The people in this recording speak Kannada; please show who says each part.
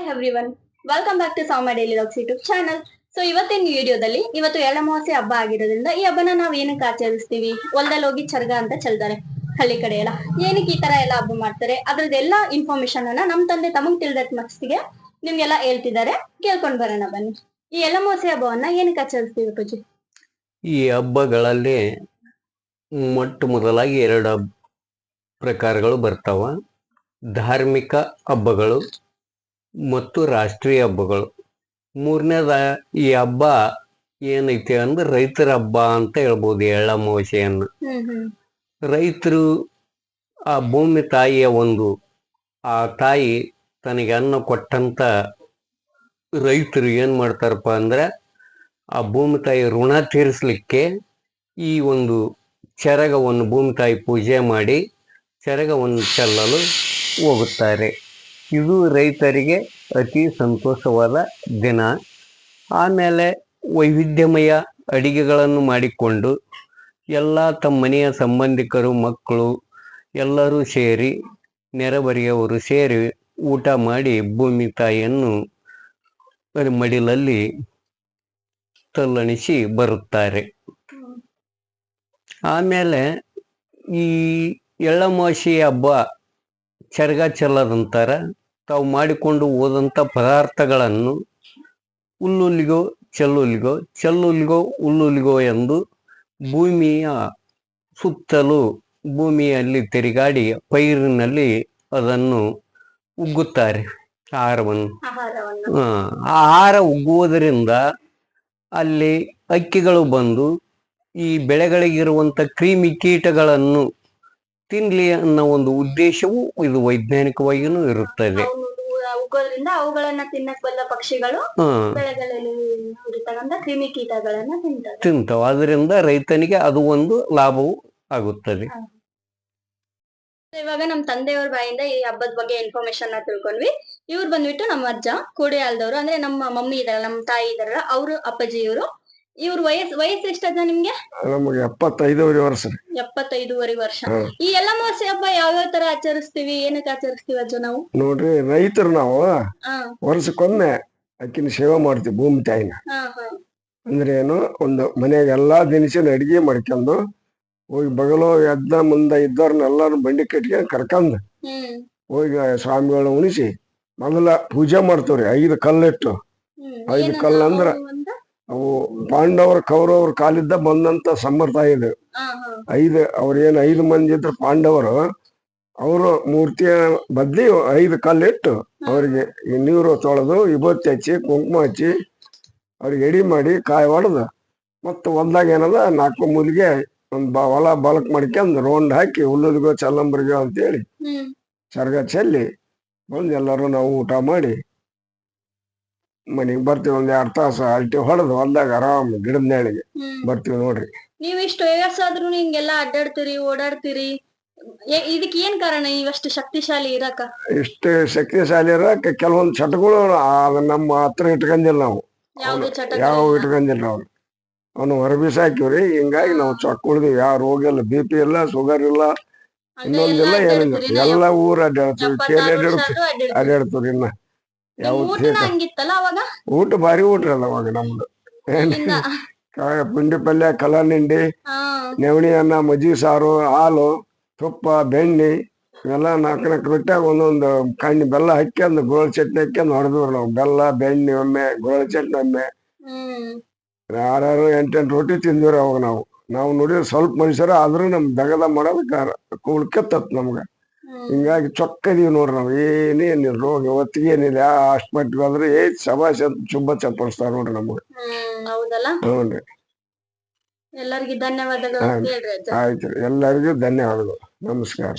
Speaker 1: Hi everyone, welcome back to Sama daily logs YouTube channel. So ಇವತ್ತಿನ ವಿಡಿಯೋದಲ್ಲಿ ಇವತ್ತು ಎಳ್ಳಮಾವಾಸ್ಯೆ ಹಬ್ಬ ಆಗಿರೋದ್ರಿಂದ ಈ ಹಬ್ಬನ ನಾವ್ ಏನಕ್ಕೆ ಆಚರಿಸ್ತೀವಿ, ಹೊಲದಲ್ಲಿ ಹೋಗಿ ಚರ್ಗ ಅಂತ ಚೆಲ್ತಾರೆ ಹಳ್ಳಿ ಕಡೆ ಎಲ್ಲ. ಏನಕ್ಕೆ ಈ ತರ ಎಲ್ಲ ಹಬ್ಬ ಮಾಡ್ತಾರೆ, ಅದ್ರದ್ದೆಲ್ಲ ಇನ್ಫಾರ್ಮೇಶನ್ ಅನ್ನ ನಮ್ ತಂದೆ ತಮಗ್ ತಿಳಿದ ಮನಸ್ಸಿಗೆ ನಿಮ್ಗೆಲ್ಲ ಹೇಳ್ತಿದ್ದಾರೆ. ಕೇಳ್ಕೊಂಡ್ ಬರೋಣ ಬನ್ನಿ. ಈ ಎಳ್ಳಮಾವಾಸ್ಯೆ ಹಬ್ಬವನ್ನ ಏನಕ್ಕೆ ಆಚರಿಸ್ತೀವಿ ಪೂಜಿ?
Speaker 2: ಈ ಹಬ್ಬಗಳಲ್ಲಿ ಮೊಟ್ಟ ಮೊದಲಾಗಿ ಎರಡು ಪ್ರಕಾರಗಳು ಬರ್ತಾವ: ಧಾರ್ಮಿಕ ಹಬ್ಬಗಳು ಮತ್ತು ರಾಷ್ಟ್ರೀಯ ಹಬ್ಬಗಳು. ಮೂರನೇದ ಈ ಹಬ್ಬ ಏನೈತೆ ಅಂದ್ರೆ ರೈತರ ಹಬ್ಬ ಅಂತ ಹೇಳ್ಬೋದು. ಎಳ್ಳಮಾವಾಸ್ಯೆಯನ್ನು ರೈತರು ಆ ಭೂಮಿ ತಾಯಿಯ ಆ ತಾಯಿ ತನಗೆ ಅನ್ನ ಕೊಟ್ಟಂತ ರೈತರು ಏನ್ ಮಾಡ್ತಾರಪ್ಪ ಅಂದ್ರೆ ಆ ಭೂಮಿ ತಾಯಿ ಋಣ ತೀರಿಸ್ಲಿಕ್ಕೆ ಈ ಚರಗವನ್ನು ಭೂಮಿ ತಾಯಿ ಪೂಜೆ ಮಾಡಿ ಚರಗವನ್ನು ಚೆಲ್ಲಲು ಹೋಗುತ್ತಾರೆ. ಇದು ರೈತರಿಗೆ ಅತಿ ಸಂತೋಷವಾದ ದಿನ. ಆಮೇಲೆ ವೈವಿಧ್ಯಮಯ ಅಡಿಗೆಗಳನ್ನು ಮಾಡಿಕೊಂಡು ಎಲ್ಲ ತಮ್ಮ ಮನೆಯ ಸಂಬಂಧಿಕರು, ಮಕ್ಕಳು ಎಲ್ಲರೂ ಸೇರಿ, ನೆರೆಹೊರೆಯವರು ಸೇರಿ ಊಟ ಮಾಡಿ ಭೂಮಿ ತಾಯಿಯನ್ನು ಮಡಿಲಲ್ಲಿ ತಲ್ಲಣಿಸಿ ಬರುತ್ತಾರೆ. ಆಮೇಲೆ ಈ ಎಳ್ಳಮಾವಾಸ್ಯೆ ಹಬ್ಬ ಚರಗ ಚೆಲ್ಲದ ನಂತರ ತಾವು ಮಾಡಿಕೊಂಡು ಹೋದಂಥ ಪದಾರ್ಥಗಳನ್ನು ಹುಲ್ಲುಲಿಗೋ ಹುಲ್ಲುಲಿಗೋ ಎಂದು ಭೂಮಿಯ ಸುತ್ತಲೂ ಭೂಮಿಯಲ್ಲಿ ತಿರುಗಾಡಿ ಪೈರಿನಲ್ಲಿ ಅದನ್ನು ಉಗ್ಗುತ್ತಾರೆ. ಆಹಾರ ಉಗ್ಗುವುದರಿಂದ ಅಲ್ಲಿ ಹಕ್ಕಿಗಳು ಬಂದು ಈ ಬೆಳೆಗಳಿಗಿರುವಂತ ಕ್ರಿಮಿ ಕೀಟಗಳನ್ನು ತಿನ್ಲಿ ಅನ್ನೋ ಒಂದು ಉದ್ದೇಶವು ಇದು ವೈಜ್ಞಾನಿಕವಾಗಿಯೂ ಇರುತ್ತದೆ.
Speaker 1: ಅವುಗಳನ್ನ ತಿನ್ನಕ್ ಬಲ್ಲ ಪಕ್ಷಿಗಳು ಬೆಳೆಗಳಲ್ಲಿ ಕ್ರಿಮಿ ಕೀಟಗಳನ್ನ
Speaker 2: ತಿಂತಾವ. ಅದರಿಂದ ರೈತನಿಗೆ ಅದು ಒಂದು ಲಾಭವೂ ಆಗುತ್ತದೆ.
Speaker 1: ಇವಾಗ ನಮ್ ತಂದೆಯವ್ರ ಬಾಯಿಂದ ಈ ಹಬ್ಬದ ಬಗ್ಗೆ ಇನ್ಫಾರ್ಮೇಶನ್ ತಿಳ್ಕೊಂಡ್ವಿ. ಇವ್ರು ಬಂದ್ಬಿಟ್ಟು ನಮ್ಮ ಅಜ್ಜ ಕೋಡಿಯಾಲ್ದವ್ರು, ಅಂದ್ರೆ ನಮ್ಮ ಮಮ್ಮಿ ಇದಾರಲ್ಲ, ನಮ್ಮ ತಾಯಿ ಇದಾರಲ್ಲ, ಅವ್ರು ಅಪ್ಪಾಜಿ ಇವ್ರು. ಇವ್ರ ವಯಸ್ಸು ಎಷ್ಟದ ನಿಮ್ಗೆ?
Speaker 3: ನಮಗೆ 75 ವರ್ಷ.
Speaker 1: 75 ವರ್ಷ. ಈ ಎಳ್ಳಮಾವಾಸ್ಯೆ ಹಬ್ಬ ಯಾವ್ಯಾವ ತರ ಆಚರಿಸ್ತೀವಿ, ಏನಕ್ಕೆ ಆಚರಿಸ್ತೀವಿ ಅಜ್ಜ ನಾವು?
Speaker 3: ನೋಡ್ರಿ, ರೈತರು ನಾವು ವರ್ಷಕ್ಕೊಮ್ಮೆ ಅಕ್ಕಿನ ಸೇವೆ ಮಾಡ್ತೀವಿ ಭೂಮಿ ತಾಯಿನ. ಅಂದ್ರೆ ಏನು, ಒಂದು ಮನೆಯಾಗ ಎಲ್ಲಾ ದಿನಸಿನ ಅಡಿಗೆ ಮಾಡ್ಕೊಂಡು ಹೋಗಿ ಬಗಲು ಎದ್ದ ಮುಂದೆ ಇದ್ದವ್ರನ್ನೆಲ್ಲಾರು ಬಂಡಿ ಕಟ್ಕೊಂಡು ಕರ್ಕೊಂಡ್ ಹೋಗಿ ಸ್ವಾಮಿಗಳನ್ನ ಉಣಿಸಿ ಮೊದಲ ಪೂಜೆ ಮಾಡ್ತವ್ರಿ. 5 ಕಲ್ಲಿಟ್ಟು. 5 ಕಲ್ಲು ಅಂದ್ರ ಅವು ಪಾಂಡವರ ಕೌರವ್ರ ಕಾಲಿದ್ದ ಬಂದಂತ ಸಂಪ್ರದಾಯ ಇದೆ. 5 ಮಂದಿ ಇದ್ರು ಪಾಂಡವರು. ಅವರು ಮೂರ್ತಿಯ ಬದ್ಲಿ 5 ಕಲ್ಲಿಟ್ಟು ಅವ್ರಿಗೆ ನೀರು ತೊಳೆದು ವಿಭೂತಿ ಹಚ್ಚಿ ಕುಂಕುಮ ಹಚ್ಚಿ ಅವ್ರಿಗೆ ಎಡಿ ಮಾಡಿ ಕಾಯಿ ಹೊಡೆದು ಮತ್ತು ಹೊಲ್ದಾಗ ಏನದ 4 ಮೂಲಿಗೆ ಹೊಲ ಬಲಕ್ ಮಾಡ್ಕೊಂಡ್ ರೌಂಡ್ ಹಾಕಿ ಹುಲ್ಲುದಿಗೋ ಚಲ್ಲಂಬರಿಗೋ ಅಂತೇಳಿ ಚರ್ಗ ಚೆಲ್ಲಿ ಬಂದು ಎಲ್ಲರೂ ನಾವು ಊಟ ಮಾಡಿ ಮನೆಗ್ ಬರ್ತೀವಿ. 1-2 ತಾಸು ಅಲ್ಟಿ ಹೊಡೆದು ಹೊಲ್ದಾಗ ಆರಾಮ್ ಗಿಡದ ನೆಳಿಗೆ ಬರ್ತೀವಿ ನೋಡ್ರಿ.
Speaker 1: ನೀವ್ ಇಷ್ಟು ವಯಸ್ಸಾದ್ರು ಹಿಂಗೆಲ್ಲಾ ಅಡ್ಡಾಡ್ತೀರಿ, ಓಡಾಡ್ತೀರಿ, ಇದಕ್ಕೆ ಏನ್ ಕಾರಣ? ಇವಷ್ಟು ಶಕ್ತಿಶಾಲಿ ಇರಕ?
Speaker 3: ಇಷ್ಟು ಶಕ್ತಿಶಾಲಿ ಇರಕ ಕೆಲವೊಂದು ಚಟಗಳು ನಮ್ಮ ಹತ್ರ ಇಟ್ಕೊಂಡಿಲ್ಲ ನಾವು. ಯಾವ ಇಟ್ಕೊಂಡಿಲ್ಲ ನಾವು. ಅವನು ಹೊರಬಿಸಾಕಿವ್ರಿ. ಹಿಂಗಾಗಿ ನಾವು ಚೊಕ್ಕ ಉಳಿದಿವಿ. ಯಾವ ರೋಗ ಇಲ್ಲ, BP ಇಲ್ಲ, ಶುಗರ್ ಇಲ್ಲ, ಇನ್ನೊಂದಿಲ್ಲ, ಏನಿಲ್ಲ. ಎಲ್ಲ ಊರ್ ಅಡ್ಡಾಡ್ತೀವಿ, ಕೇಳಿ ಅಡ್ಡಾಡ್ತೀವ್ರಿ. ಇನ್ನ ಊಟ ಭಾರಿ ಊಟ ಅಲ್ಲ ಅವಾಗ ನಮ್ದು. ಪುಂಡಿ ಪಲ್ಯ, ಕಲ್ಲನಿಂಡಿ, ನೆವಣಿ ಅನ್ನ, ಮಜ್ಜಿಗೆ ಸಾರು, ಹಾಲು, ತುಪ್ಪ, ಬೆಣ್ಣೆ ಇವೆಲ್ಲ 4 ರೊಟ್ಟಾಗ ಒಂದೊಂದು ಕಣ್ಣಿ ಬೆಲ್ಲ ಹಾಕ್ಯಂದು ಗೋಳ ಚಟ್ನಿ ಹಾಕ್ಯಂದು ಹೊಡೆದವ್ರು ನಾವು. ಬೆಲ್ಲ, ಬೆಣ್ಣೆ ಒಮ್ಮೆ, ಗೋಳ ಚಟ್ನಿ ಒಮ್ಮೆ, 6-8 ರೊಟ್ಟಿ ತಿಂದಿವ್ರಿ ಅವಾಗ ನಾವು. ನೋಡಿದ್ರೆ ಸ್ವಲ್ಪ ಮನುಷ್ಯರ ಆದ್ರೂ ನಮ್ ದಗದ ಮಾಡೋದಕ್ಕೆ ಕುಳ್ಕೆತ್ತತ್ ನಮ್ಗ. ಹಿಂಗಾಗಿ ಚೊಕ್ಕದೀವಿ ನೋಡ್ರಿ ನಾವು. ಏನೇನಿಲ್ಲ, ರೋಗ ಹೊತ್ತಿಗೆ ಏನಿಲ್ಲ. ಅಷ್ಟ್ ಮಟ್ಟಿಗೆ ಆದ್ರೆ ಶಬಾಷ್ ಅಂತ ಶುಭ ಚಪ್ಪಡಿಸ್ತಾರ ನೋಡ್ರಿ ನಮ್ಗೆ. ಹ್ಞೂನ್ರಿ.
Speaker 1: ಧನ್ಯವಾದಗಳು.
Speaker 3: ಆಯ್ತು, ಎಲ್ಲರಿಗೂ ಧನ್ಯವಾದಗಳು. ನಮಸ್ಕಾರ.